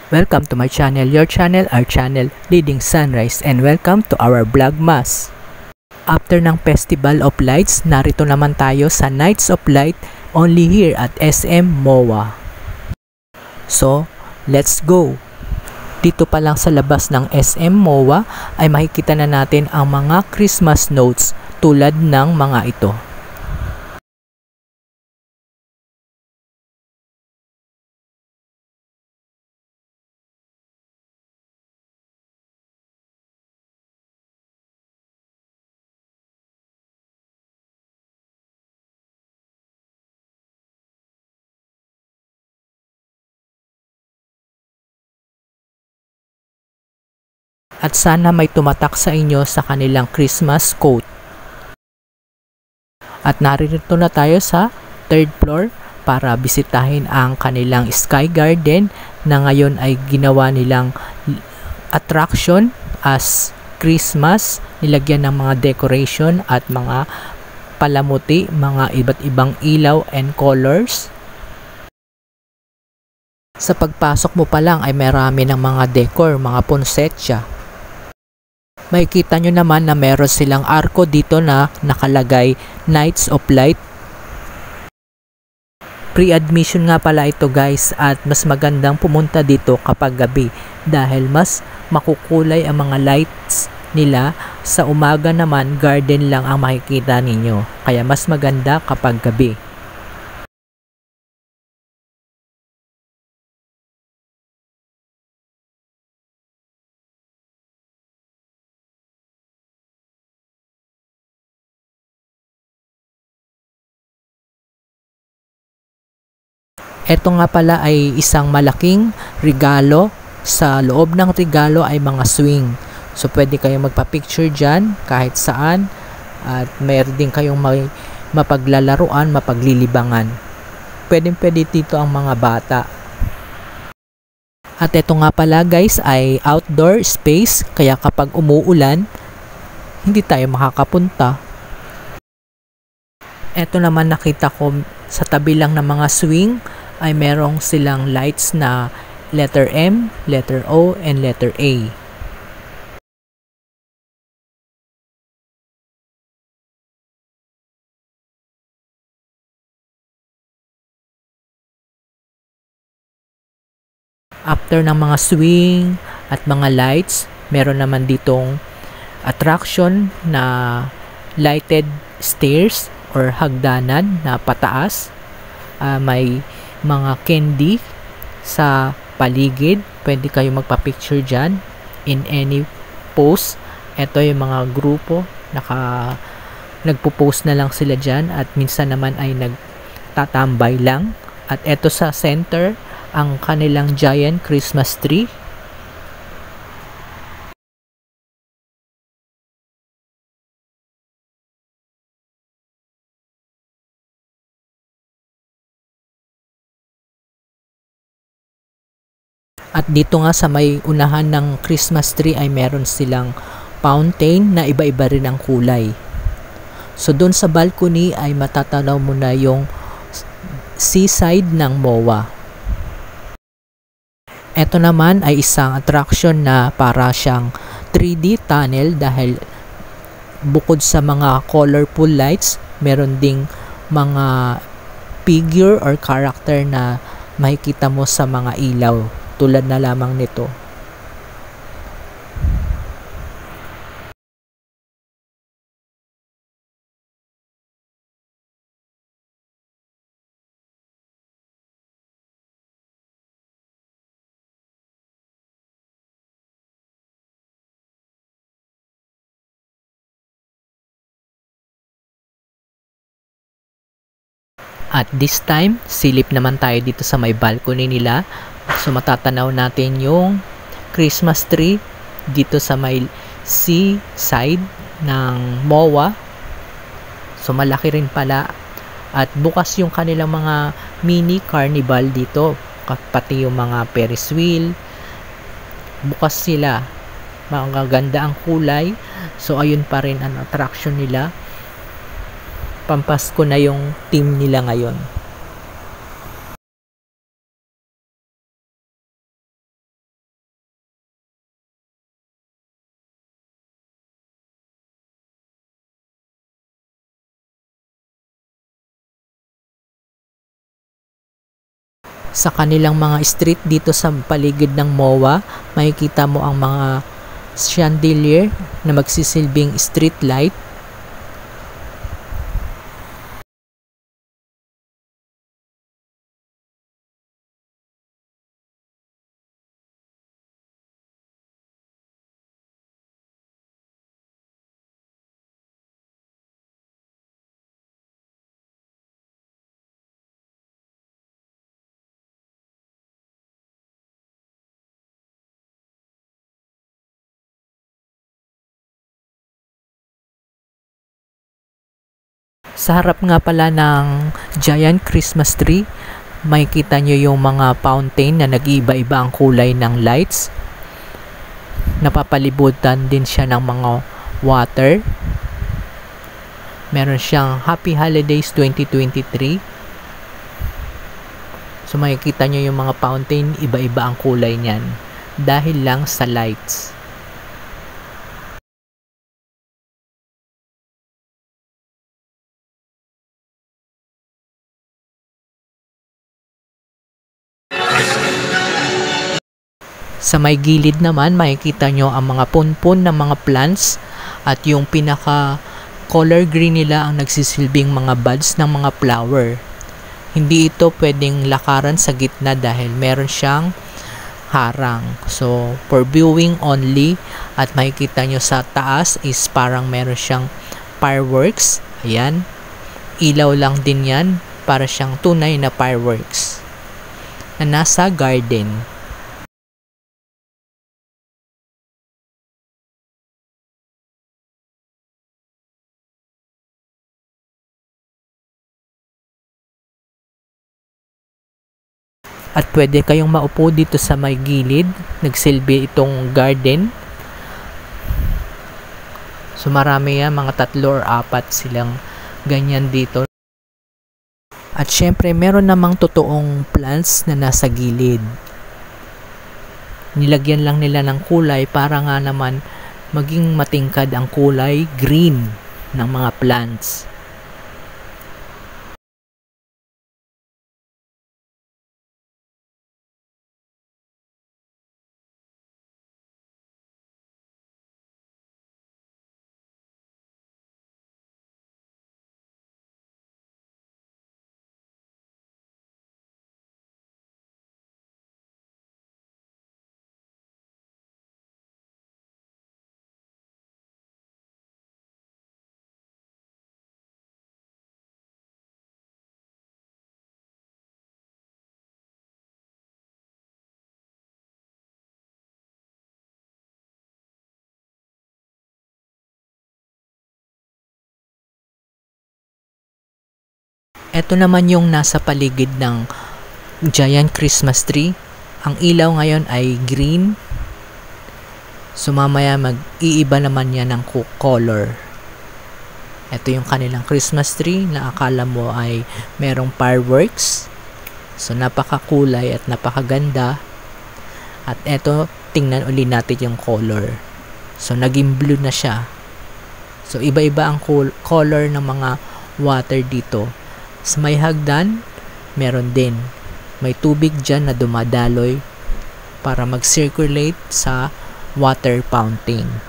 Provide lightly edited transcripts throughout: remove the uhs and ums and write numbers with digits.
Welcome to my channel, your channel, our channel, Leading Sunrise, and welcome to our Vlogmas. After ng Festival of Lights, narito naman tayo sa Nights of Light only here at SM MOA. So, let's go! Dito pa lang sa labas ng SM MOA ay makikita na natin ang mga Christmas notes tulad ng mga ito. At sana may tumatak sa inyo sa kanilang Christmas quote. At narito na tayo sa 3rd floor para bisitahin ang kanilang Sky Garden na ngayon ay ginawa nilang attraction as Christmas. Nilagyan ng mga decoration at mga palamuti, mga iba't ibang ilaw and colors. Sa pagpasok mo pa lang ay marami ng mga decor, mga poinsettia. Makikita nyo naman na meron silang arko dito na nakalagay Nights of Light. Pre-admission nga pala ito guys, at mas magandang pumunta dito kapag gabi dahil mas makukulay ang mga lights nila. Sa umaga naman garden lang ang makikita ninyo, kaya mas maganda kapag gabi. Ito nga pala ay isang malaking regalo. Sa loob ng regalo ay mga swing. So pwede kayong magpa-picture dyan kahit saan. At mayroon din kayong mapaglalaruan, mapaglilibangan. Pwede dito ang mga bata. At ito nga pala guys ay outdoor space. Kaya kapag umuulan, hindi tayo makakapunta. Ito naman nakita ko sa tabi lang ng mga swing ay merong silang lights na letter M, letter O, and letter A. After ng mga swing at mga lights, meron naman ditong attraction na lighted stairs or hagdanan na pataas. May mga candy sa paligid. Pwede kayo magpa-picture dyan in any pose. Ito yung mga grupo nagpo-post na lang sila dyan, at minsan naman ay nagtatambay lang. At ito sa center ang kanilang giant Christmas tree. At dito nga sa may unahan ng Christmas tree ay meron silang fountain na iba-iba rin ang kulay. So doon sa balcony ay matatanaw mo na yung seaside ng MOA. Ito naman ay isang attraction na para siyang 3D tunnel dahil bukod sa mga colorful lights, meron ding mga figure or character na makikita mo sa mga ilaw. Tulad na lamang nito. At this time, silip naman tayo dito sa may balcony nila. So matatanaw natin yung Christmas tree dito sa may seaside ng MOA. So malaki rin pala. At bukas yung kanilang mga mini carnival dito. Pati yung mga Ferris wheel. Bukas sila. Magaganda ang kulay. So ayun pa rin ang attraction nila. Pampasko na yung team nila ngayon. Sa kanilang mga street dito sa paligid ng MOA, makikita mo ang mga chandelier na magsisilbing street light. Sa harap nga pala ng giant Christmas tree, makikita nyo yung mga fountain na nag-iiba-iba ang kulay ng lights. Napapalibutan din siya ng mga water. Meron siyang Happy Holidays 2023. So makikita nyo yung mga fountain, iba-iba ang kulay niyan dahil lang sa lights. Sa may gilid naman, makikita nyo ang mga punpun ng mga plants at yung pinaka color green nila ang nagsisilbing mga buds ng mga flower. Hindi ito pwedeng lakaran sa gitna dahil meron siyang harang. So, for viewing only, at makikita nyo sa taas is parang meron siyang fireworks. Ayan. Ilaw lang din yan para siyang tunay na fireworks na nasa garden. At pwede kayong maupo dito sa may gilid. Nagsilbi itong garden. So marami yan, mga 3 or 4 silang ganyan dito. At syempre meron namang totoong plants na nasa gilid. Nilagyan lang nila ng kulay para nga naman maging matingkad ang kulay green ng mga plants. Ito naman yung nasa paligid ng giant Christmas tree. Ang ilaw ngayon ay green. So mamaya mag-iiba naman yan ng color. Ito yung kanilang Christmas tree na akala mo ay merong fireworks. So napakakulay at napakaganda. At ito, tingnan uli natin yung color. So naging blue na siya. So iba-iba ang color ng mga water dito. Sa may hagdan, meron din. May tubig dyan na dumadaloy para mag-circulate sa water fountain.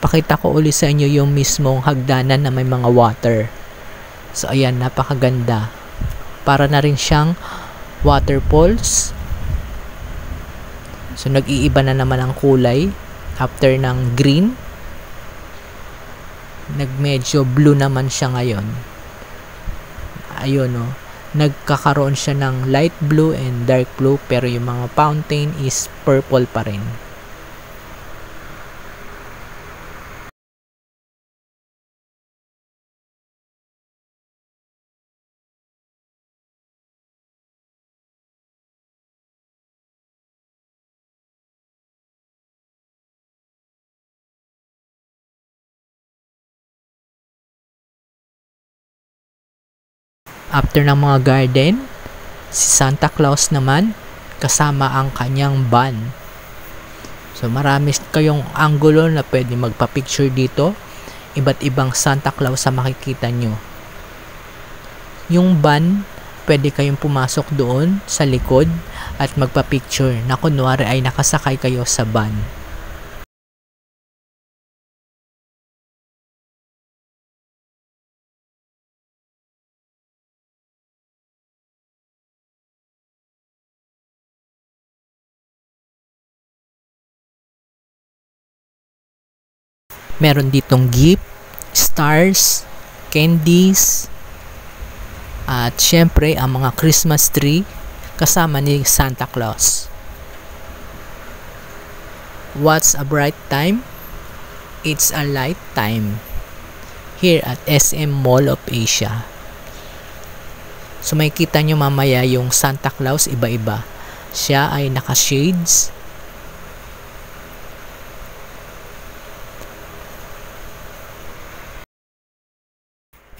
Pakita ko uli sa inyo yung mismong hagdanan na may mga water. So ayan, napakaganda. Para na rin siyang waterfalls. So nag-iiba na naman ang kulay after ng green. Medyo blue naman siya ngayon. Ayun oh. Nagkakaroon siya ng light blue and dark blue, pero yung mga fountain is purple pa rin. After ng mga garden, si Santa Claus naman kasama ang kanyang van. So marami kayong angulo na pwede magpa-picture dito. Iba't ibang Santa Claus sa makikita nyo. Yung van, pwede kayong pumasok doon sa likod at magpa-picture na kunwari ay nakasakay kayo sa van. Meron ditong gift, stars, candies, at syempre ang mga Christmas tree kasama ni Santa Claus. What's a bright time? It's a lifetime here at SM Mall of Asia. So makikita nyo mamaya yung Santa Claus iba-iba. Siya ay naka-shades.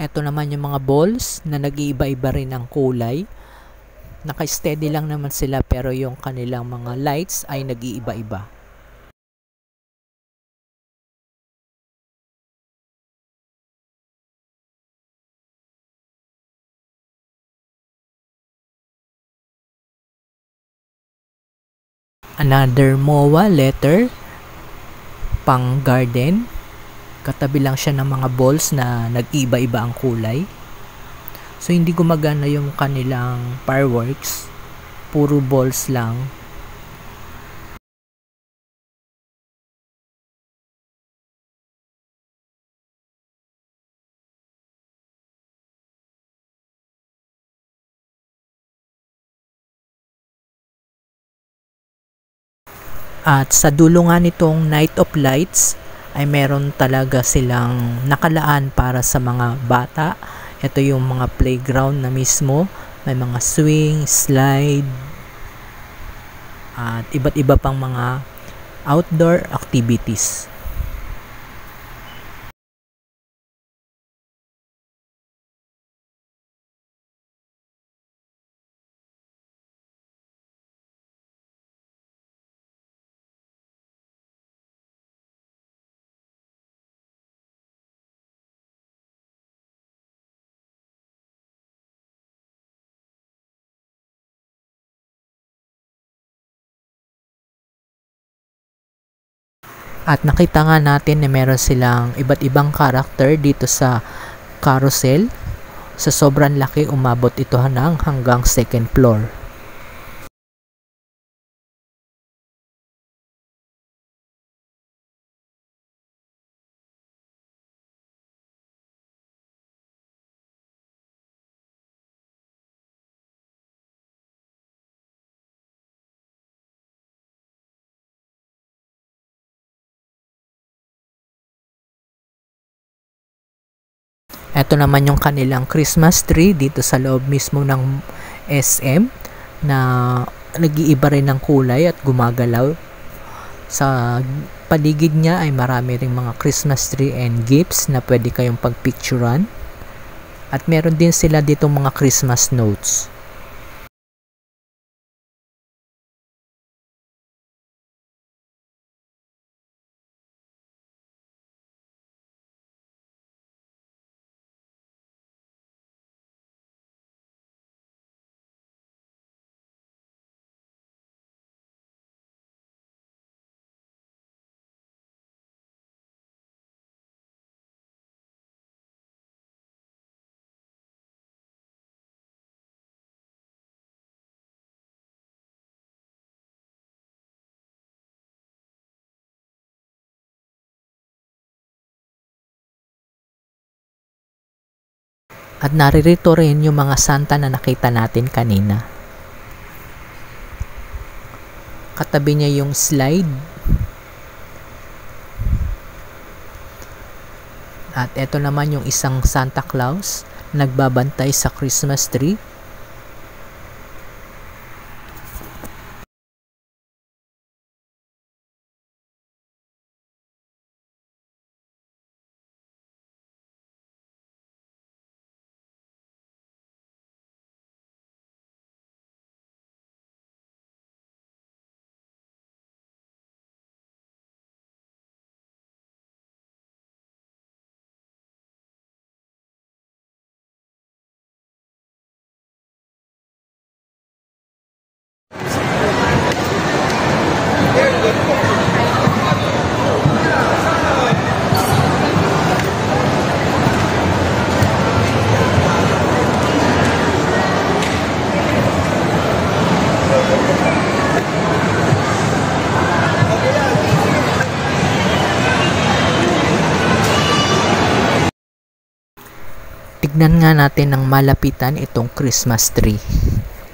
Ito naman yung mga balls na nag-iiba-iba rin ang kulay. Naka-steady lang naman sila pero yung kanilang mga lights ay nag-iiba-iba. Another MOA letter pang garden. Katabi lang siya ng mga balls na nag-iba-iba ang kulay. So hindi gumagana yung kanilang fireworks. Puro balls lang. At sa dulo nga nitong Night of Lights ay meron talaga silang nakalaan para sa mga bata. Ito yung mga playground na mismo. May mga swing, slide, at iba't iba pang mga outdoor activities. At nakita nga natin na meron silang iba't ibang karakter dito sa carousel. Sa sobrang laki, umabot ito hanggang second floor. Ito naman yung kanilang Christmas tree dito sa loob mismo ng SM na nag-iiba rin ng kulay at gumagalaw. Sa paligid niya ay marami ring mga Christmas tree and gifts na pwede kayong pagpicturan. At meron din sila dito mga Christmas notes. At naririto rin yung mga Santa na nakita natin kanina. Katabi niya yung slide. At ito naman yung isang Santa Claus nagbabantay sa Christmas tree. Tignan nga natin ng malapitan itong Christmas tree.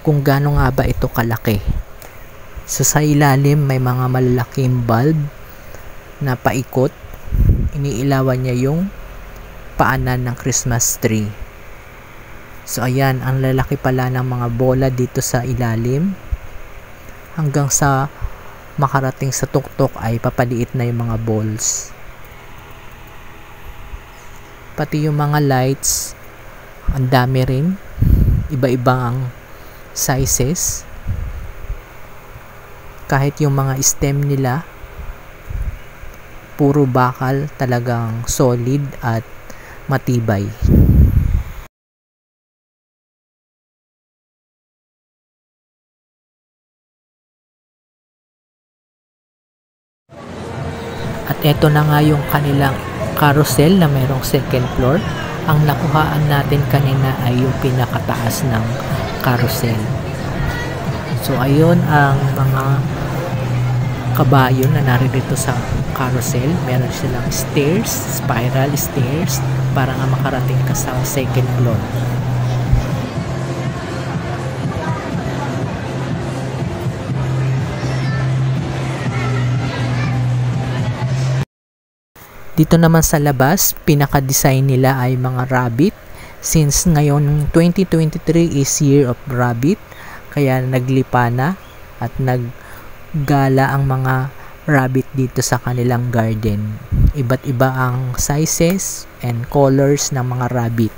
Kung gaano nga ba ito kalaki. So sa ilalim may mga malalaking bulb na paikot. Iniilawan niya yung paanan ng Christmas tree. So ayan, ang lalaki pala ng mga bola dito sa ilalim. Hanggang sa makarating sa tuktok ay papaliit na yung mga balls. Pati yung mga lights, ang dami rin. Iba-iba ang sizes. Kahit yung mga stem nila, puro bakal, talagang solid at matibay. At eto na nga yung kanilang carousel na mayroong second floor. Ang nakuhaan natin kanina ay yung pinakataas ng carousel. So ayun ang mga kabayo na narito sa carousel. Meron silang stairs, spiral stairs para nga makarating ka sa second floor. Dito naman sa labas, pinaka-design nila ay mga rabbit. Since ngayon 2023 is Year of Rabbit, kaya naglipa na at naggala ang mga rabbit dito sa kanilang garden. Iba't iba ang sizes and colors ng mga rabbit.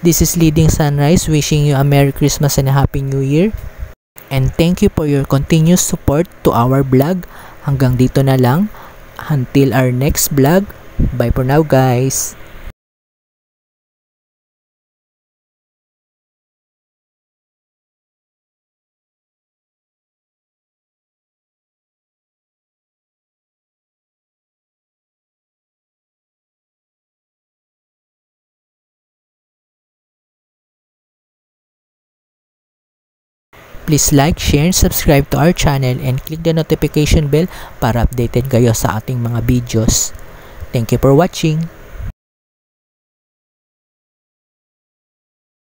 This is Leading Sunrise, wishing you a Merry Christmas and a Happy New Year. And thank you for your continuous support to our vlog. Hanggang dito na lang. Until our next vlog. Bye for now, guys. Please like, share, and subscribe to our channel and click the notification bell para updated kayo sa ating mga videos. Thank you for watching.